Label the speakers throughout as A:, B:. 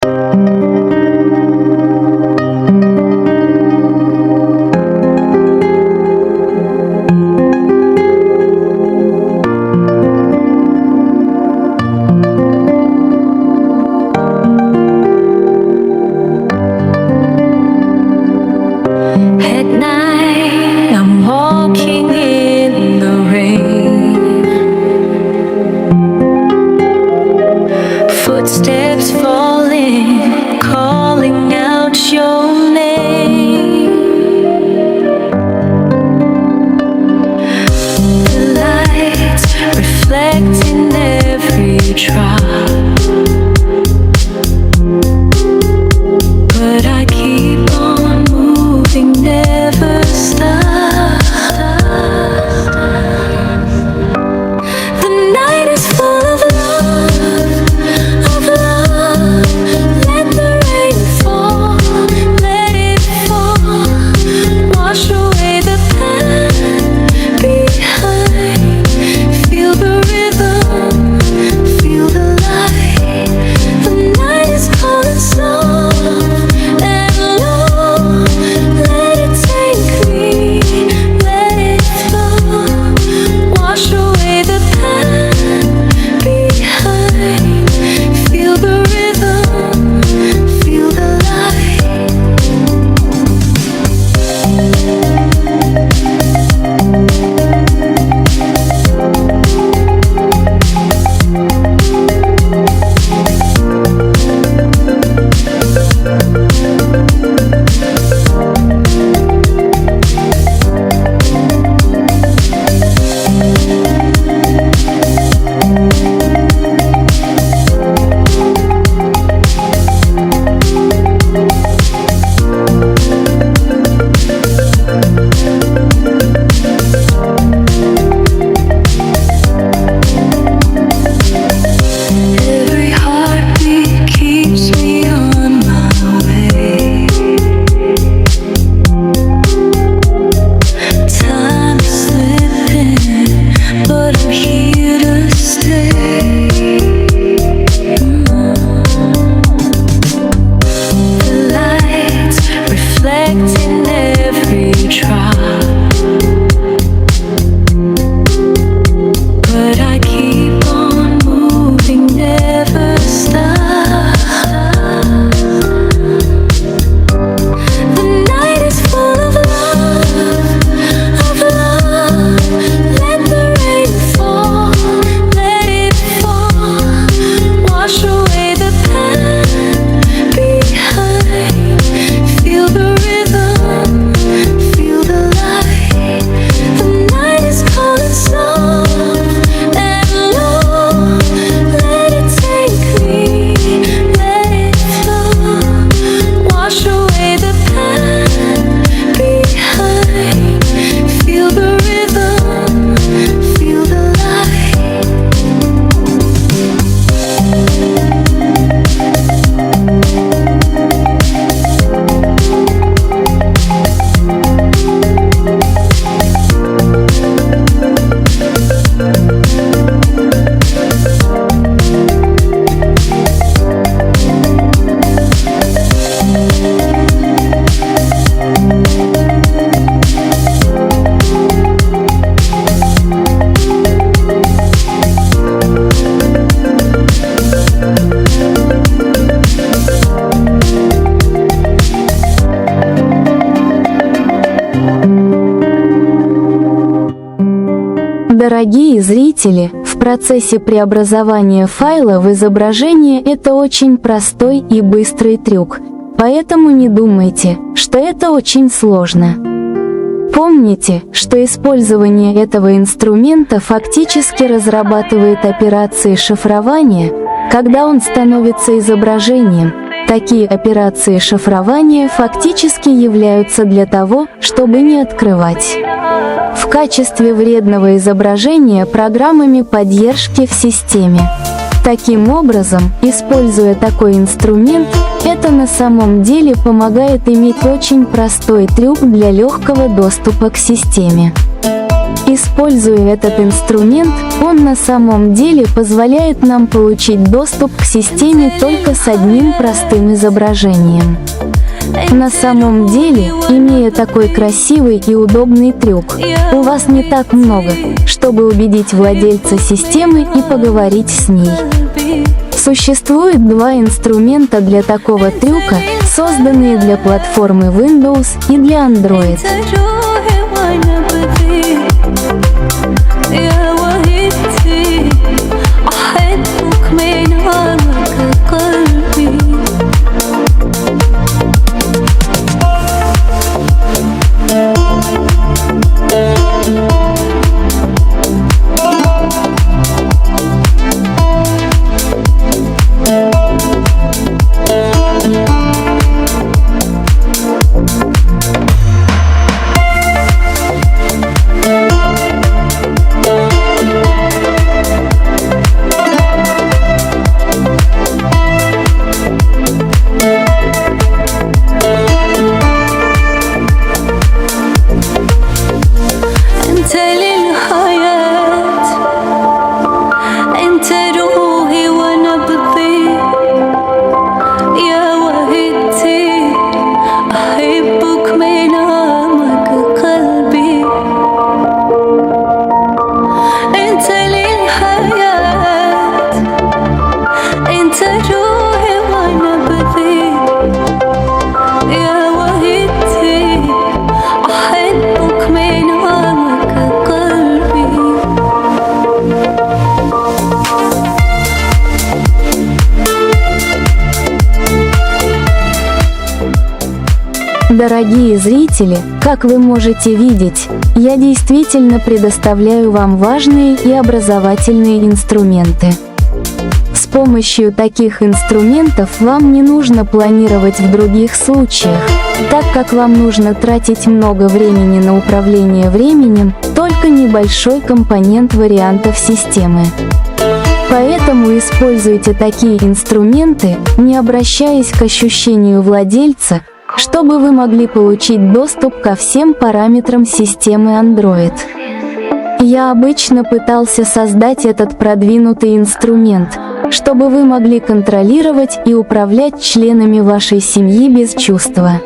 A: At night, I'm walking in the rain. Footsteps falling, calling out your name. The lights reflecting every drop, but I keep on moving, never stop. The night is full of love, of love. Let the rain fall, let it fall. Wash away the pain behind. Feel the rhythm, feel the light. The night is calling soft and low. Let it take me, let it flow. Wash away the pain behind. Feel the rhythm, feel the light. Every heartbeat keeps me on my way. Time is slipping, but I'm here to stay. The lights reflecting every drop, but I keep on moving, never stop. The night is full of love, of love. Let the rain fall, let it fall. Wash away the pain behind. Feel the rhythm, feel the light. The night is calling soft and low. Let it take me, let it flow. Wash away the pain behind. Feel the rhythm, feel the light.
B: Дорогие зрители, в процессе преобразования файла в изображение это очень простой и быстрый трюк, поэтому не думайте, что это очень сложно. Помните, что использование этого инструмента фактически разрабатывает операции шифрования, когда он становится изображением. Такие операции шифрования фактически являются для того, чтобы не открывать в качестве вредного изображения программами поддержки в системе. Таким образом, используя такой инструмент, это на самом деле помогает иметь очень простой трюк для легкого доступа к системе. Используя этот инструмент, он на самом деле позволяет нам получить доступ к системе только с одним простым изображением. На самом деле, имея такой красивый и удобный трюк, у вас не так много, чтобы убедить владельца системы и поговорить с ней. Существует два инструмента для такого трюка, созданные для платформы Windows и для Android. Дорогие зрители, как вы можете видеть, я действительно предоставляю вам важные и образовательные инструменты. С помощью таких инструментов вам не нужно планировать в других случаях, так как вам нужно тратить много времени на управление временем, только небольшой компонент вариантов системы. Поэтому используйте такие инструменты, не обращаясь к ощущению владельца, чтобы вы могли получить доступ ко всем параметрам системы Android. Я обычно пытался создать этот продвинутый инструмент, чтобы вы могли контролировать и управлять членами вашей семьи без чувства.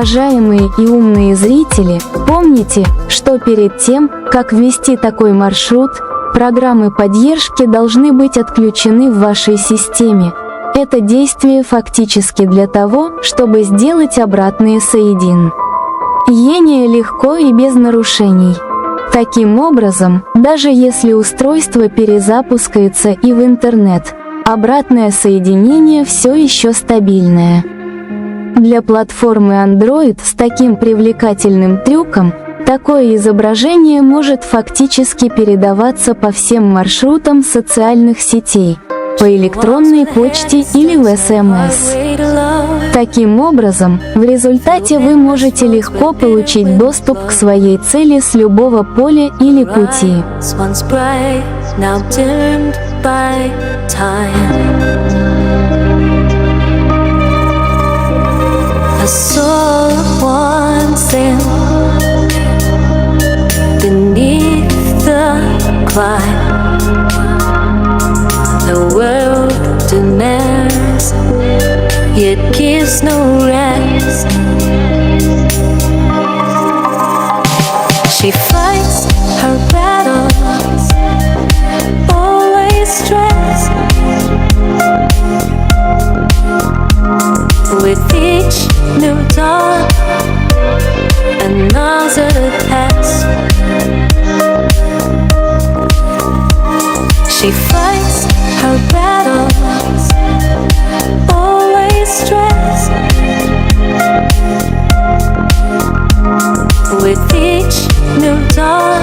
B: Уважаемые и умные зрители, помните, что перед тем, как ввести такой маршрут, программы поддержки должны быть отключены в вашей системе. Это действие фактически для того, чтобы сделать обратные соединения легко и без нарушений. Таким образом, даже если устройство перезапускается и в интернет, обратное соединение все еще стабильное. Для платформы Android с таким привлекательным трюком, такое изображение может фактически передаваться по всем маршрутам социальных сетей, по электронной почте или в СМС. Таким образом, в результате вы можете легко получить доступ к своей цели с любого поля или пути.
A: A soul once in beneath the climb, the world demands, yet gives no rest. She fights her battles, always stressed. With each new dawn, another test. She fights her battles, always stressed. With each new dawn,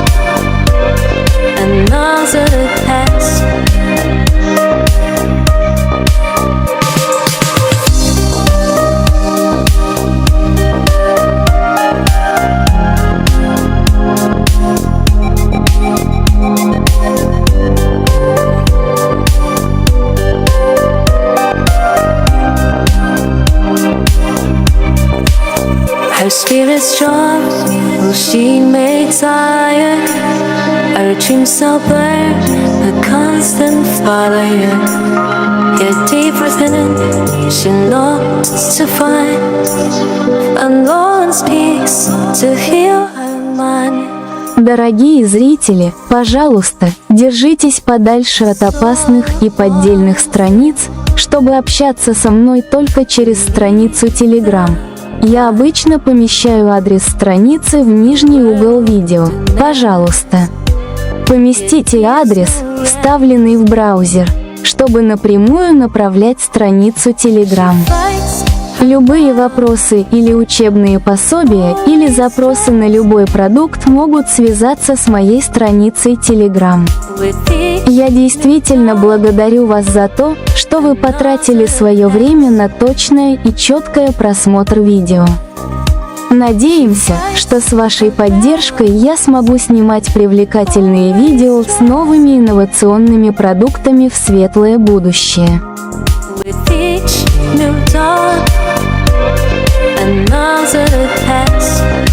A: another test. Her spirit's strong, will she make tired? Her dreams so burn, a constant fire. Yet deep within, she longs to find unknown's peace to heal her mind.
B: Дорогие зрители, пожалуйста, держитесь подальше от опасных и поддельных страниц, чтобы общаться со мной только через страницу Telegram. Я обычно помещаю адрес страницы в нижний угол видео. Пожалуйста, поместите адрес, вставленный в браузер, чтобы напрямую направлять страницу Telegram. Любые вопросы или учебные пособия или запросы на любой продукт могут связаться с моей страницей Telegram. Я действительно благодарю вас за то, что вы потратили свое время на точное и четкое просмотр видео. Надеемся, что с вашей поддержкой я смогу снимать привлекательные видео с новыми инновационными продуктами в светлое будущее.
A: Another test.